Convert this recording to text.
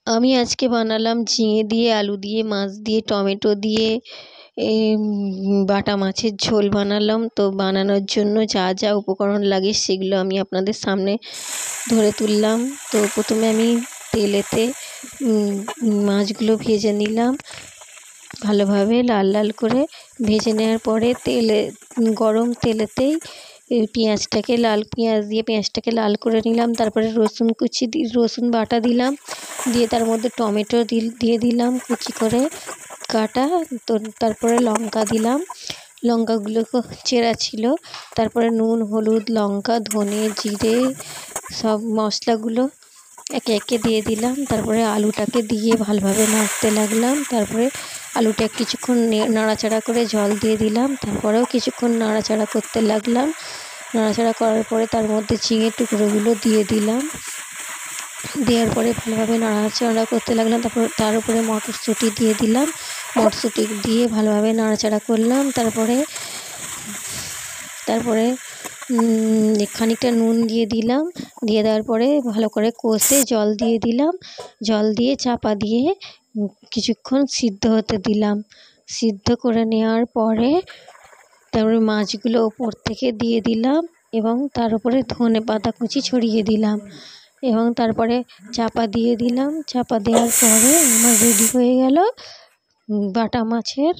আমি আজকে বানালাম ঝিঙে দিয়ে, আলু দিয়ে, মাছ দিয়ে, টমেটো দিয়ে বাটা মাছের ঝোল বানালাম। তো বানানোর জন্য যা যা উপকরণ লাগে সেগুলো আমি আপনাদের সামনে ধরে তুললাম। তো প্রথমে আমি তেলেতে মাছগুলো ভেজে নিলাম ভালোভাবে, লাল লাল করে ভেজে নেওয়ার পরে গরম তেলেতেই পেঁয়াজ দিয়ে পেঁয়াজটাকে লাল করে নিলাম। তারপরে রসুন বাটা দিলাম, দিয়ে তার মধ্যে টমেটো দিয়ে দিলাম কুচি করে কাটা। তো তারপরে লঙ্কা দিলাম, লঙ্কাগুলো চেরা ছিল। তারপরে নুন, হলুদ, লঙ্কা, ধনে, জিরে সব মশলাগুলো একে একে দিয়ে দিলাম। তারপরে আলুটাকে দিয়ে ভালোভাবে নাড়তে লাগলাম। তারপরে আলুটা কিছুক্ষণ নাড়াচাড়া করে জল দিয়ে দিলাম। তারপরেও কিছুক্ষণ নাড়াচাড়া করতে লাগলাম। নাড়াচাড়া করার পরে তার মধ্যে ঝিঙের টুকরোগুলো দিয়ে দিলাম। দেওয়ার পরে ভালোভাবে নাড়াচাড়া করতে লাগলাম। তারপর তার উপরে মটরশুঁটি দিয়ে দিলাম। মটরশুঁটি দিয়ে ভালোভাবে নাড়াচাড়া করলাম। তারপরে খানিকটা নুন দিয়ে দিলাম। দিয়ে দেওয়ার পরে ভালো করে কষে জল দিয়ে দিলাম। জল দিয়ে চাপা দিয়ে কিছুক্ষণ সিদ্ধ হতে দিলাম। সিদ্ধ করে নেওয়ার পরে তারপরে মাছগুলো ওপর থেকে দিয়ে দিলাম এবং তার উপরে ধনেপাতা কুচি ছড়িয়ে দিলাম এবং তারপরে চাপা দিয়ে দিলাম। চাপা দেওয়ার পরে আমার রেডি হয়ে গেল বাটা মাছের